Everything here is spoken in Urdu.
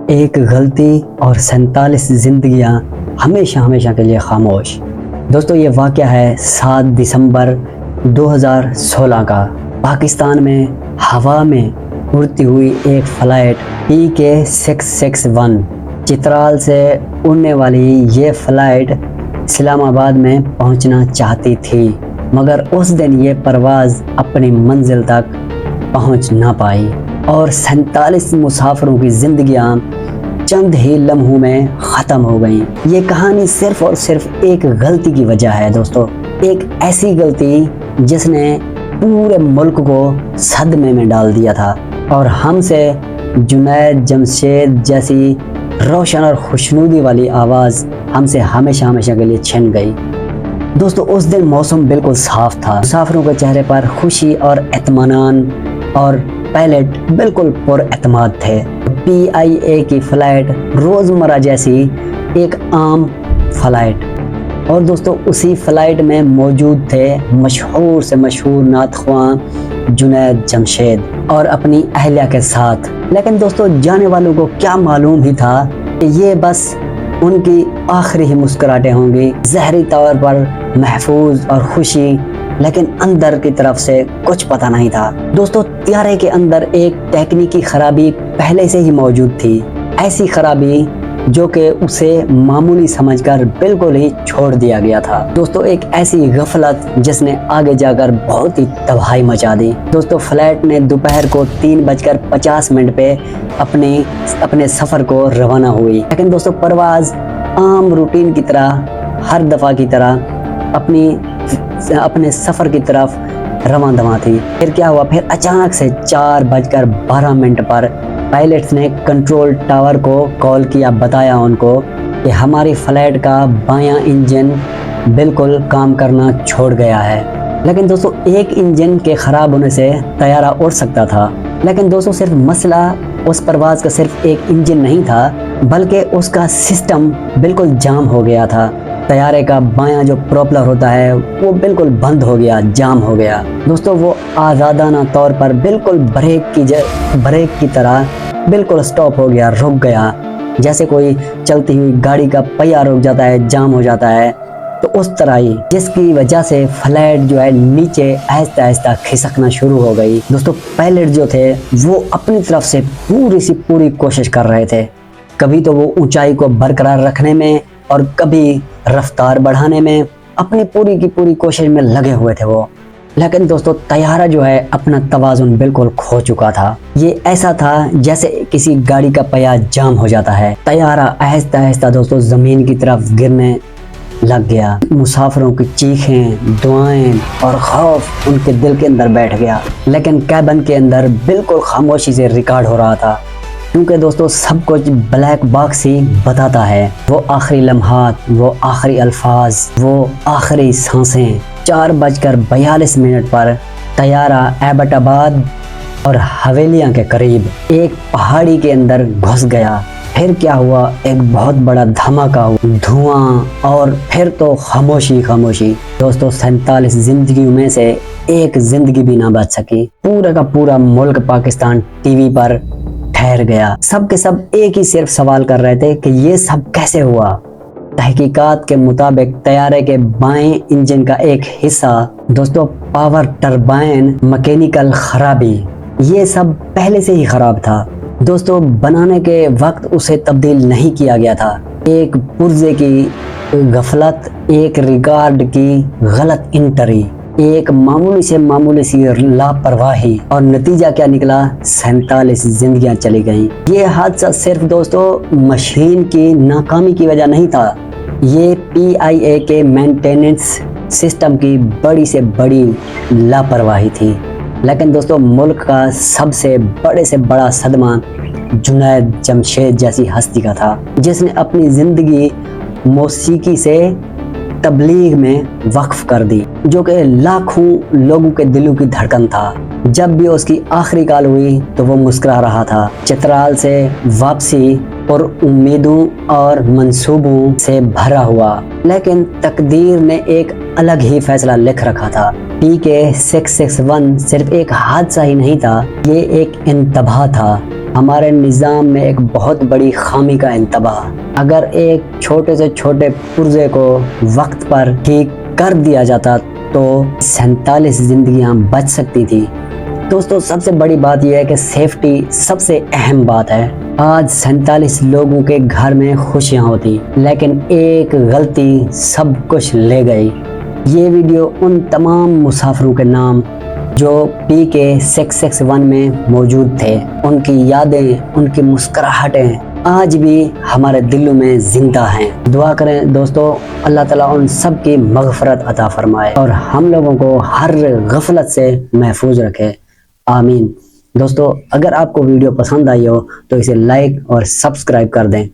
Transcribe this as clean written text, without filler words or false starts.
ایک غلطی اور 47 زندگیاں ہمیشہ ہمیشہ کے لیے خاموش۔ دوستو یہ واقعہ ہے 7 دسمبر 2016 کا۔ پاکستان میں ہوا میں اڑتی ہوئی ایک فلائٹ PK661 چترال سے اڑنے والی یہ فلائٹ اسلام آباد میں پہنچنا چاہتی تھی، مگر اس دن یہ پرواز اپنی منزل تک پہنچ نہ پائی اور 47 مسافروں کی زندگیاں چند ہی لمحوں میں ختم ہو گئیں۔ یہ کہانی صرف اور صرف ایک غلطی کی وجہ ہے دوستو، ایک ایسی غلطی جس نے پورے ملک کو صدمے میں ڈال دیا تھا اور ہم سے جنید جمشید جیسی روشن اور خوشنودی والی آواز ہم سے ہمیشہ ہمیشہ کے لیے چھن گئی۔ دوستو اس دن موسم بالکل صاف تھا، مسافروں کے چہرے پر خوشی اور اطمینان اور پائلٹ بالکل پر اعتماد تھے۔ PIA کی فلائٹ روزمرہ جیسی ایک عام فلائٹ، اور دوستو اسی فلائٹ میں موجود تھے مشہور سے مشہور نعت خواں جنید جمشید اور اپنی اہلیہ کے ساتھ۔ لیکن دوستو جانے والوں کو کیا معلوم ہی تھا کہ یہ بس ان کی آخری ہی مسکراہٹیں ہوں گی، ظاہری طور پر محفوظ اور خوشی، لیکن اندر کی طرف سے کچھ پتہ نہیں تھا۔ دوستو طیارے کے اندر ایک تکنیکی خرابی پہلے سے ہی موجود تھی، ایسی خرابی جو کہ اسے معمولی سمجھ کر بالکل ہی چھوڑ دیا گیا تھا۔ دوستو ایک ایسی غفلت جس نے آگے جا کر بہت ہی تباہی مچا دی۔ دوستو فلائٹ نے دوپہر کو 3:50 پہ اپنے سفر کو روانہ ہوئی، لیکن دوستو پرواز عام روٹین کی طرح ہر دفعہ کی طرح اپنے سفر کی طرف رواں دواں تھی۔ پھر کیا ہوا؟ پھر اچانک سے 4:12 پر پائلٹس نے کنٹرول ٹاور کو کال کیا، بتایا ان کو کہ ہماری فلائٹ کا بایاں انجن بالکل کام کرنا چھوڑ گیا ہے۔ لیکن دوستو ایک انجن کے خراب ہونے سے طیارہ اڑ سکتا تھا، لیکن دوستو صرف مسئلہ اس پرواز کا صرف ایک انجن نہیں تھا، بلکہ اس کا سسٹم بالکل جام ہو گیا تھا۔ طیارے کا بایاں جو پروپلر ہوتا ہے وہ بالکل بند ہو گیا، جام ہو گیا۔ دوستو وہ آزادانہ طور پر بالکل بریک کی طرح بالکل سٹاپ ہو گیا، رک گیا، جیسے کوئی چلتی ہوئی گاڑی کا پہیہ رک جاتا ہے، جام ہو جاتا ہے، تو اس طرح ہی، جس کی وجہ سے فلائٹ جو ہے نیچے آہستہ آہستہ کھسکنا شروع ہو گئی۔ دوستو پائلٹ جو تھے وہ اپنی طرف سے پوری کوشش کر رہے تھے، کبھی تو وہ اونچائی کو برقرار رکھنے میں اور کبھی رفتار بڑھانے میں اپنی پوری کوشش میں لگے ہوئے تھے وہ۔ لیکن دوستو طیارہ جو ہے اپنا توازن بالکل کھو چکا تھا۔ یہ ایسا تھا جیسے کسی گاڑی کا پہیہ جام ہو جاتا ہے۔ طیارہ آہستہ آہستہ دوستو زمین کی طرف گرنے لگ گیا۔ مسافروں کی چیخیں، دعائیں اور خوف ان کے دل کے اندر بیٹھ گیا، لیکن کیبن کے اندر بالکل خاموشی سے ریکارڈ ہو رہا تھا، کیونکہ دوستو سب کچھ بلیک باکس ہی بتاتا ہے۔ وہ آخری لمحات، وہ آخری الفاظ، وہ آخری سانسیں۔ 4:42 پر طیارہ ایبٹ آباد اور حویلیاں کے قریب ایک پہاڑی کے اندر گھس گیا۔ پھر کیا ہوا؟ ایک بہت بڑا دھماکہ ہوا، دھواں، اور پھر تو خاموشی۔ دوستو 47 زندگیوں میں سے ایک زندگی بھی نہ بچ سکی۔ پورا کا پورا ملک پاکستان ٹی وی پر ٹھہر گیا۔ سب کے سب ایک ہی صرف سوال کر رہے تھے کہ یہ سب کیسے ہوا؟ تحقیقات کے مطابق طیارے کے بائیں انجن کا ایک حصہ دوستو پاور ٹربائن مکینیکل خرابی، یہ سب پہلے سے ہی خراب تھا دوستو، بنانے کے وقت اسے تبدیل نہیں کیا گیا تھا۔ ایک پرزے کی غفلت، ایک ریکارڈ کی غلط انٹری، ایک معمولی سی لاپرواہی، اور نتیجہ کیا نکلا؟ 47 زندگیاں چلی گئیں۔ یہ حادثہ صرف دوستو مشین کی ناکامی کی وجہ نہیں تھا، یہ PIA کے مینٹیننس سسٹم کی بڑی سے بڑی لاپرواہی تھی۔ لیکن دوستو ملک کا سب سے بڑا صدمہ جنید جمشید جیسی ہستی کا تھا، جس نے اپنی زندگی موسیقی سے تبلیغ میں وقف کر دی، جو کہ لاکھوں لوگوں کے دلوں کی دھڑکن تھا۔ جب بھی اس کی آخری کال ہوئی تو وہ مسکرا رہا تھا۔ چترال سے واپسی پر امیدوں اور منصوبوں سے بھرا ہوا، لیکن تقدیر نے ایک الگ ہی فیصلہ لکھ رکھا تھا۔ PK661 صرف ایک حادثہ ہی نہیں تھا، یہ ایک انتباہ تھا، ہمارے نظام میں ایک بہت بڑی خامی کا انتباہ۔ اگر ایک چھوٹے سے چھوٹے پرزے کو وقت پر ٹھیک کر دیا جاتا تو 47 زندگیاں بچ سکتی تھی۔ دوستو سب سے بڑی بات یہ ہے کہ سیفٹی سب سے اہم بات ہے۔ آج 47 لوگوں کے گھر میں خوشیاں ہوتی، لیکن ایک غلطی سب کچھ لے گئی۔ یہ ویڈیو ان تمام مسافروں کے نام جو پی کے 661 میں موجود تھے، ان کی یادیں، ان کی مسکراہٹیں آج بھی ہمارے دلوں میں زندہ ہیں۔ دعا کریں دوستو اللہ تعالیٰ ان سب کی مغفرت عطا فرمائے اور ہم لوگوں کو ہر غفلت سے محفوظ رکھے، آمین۔ دوستو اگر آپ کو ویڈیو پسند آئی ہو تو اسے لائک اور سبسکرائب کر دیں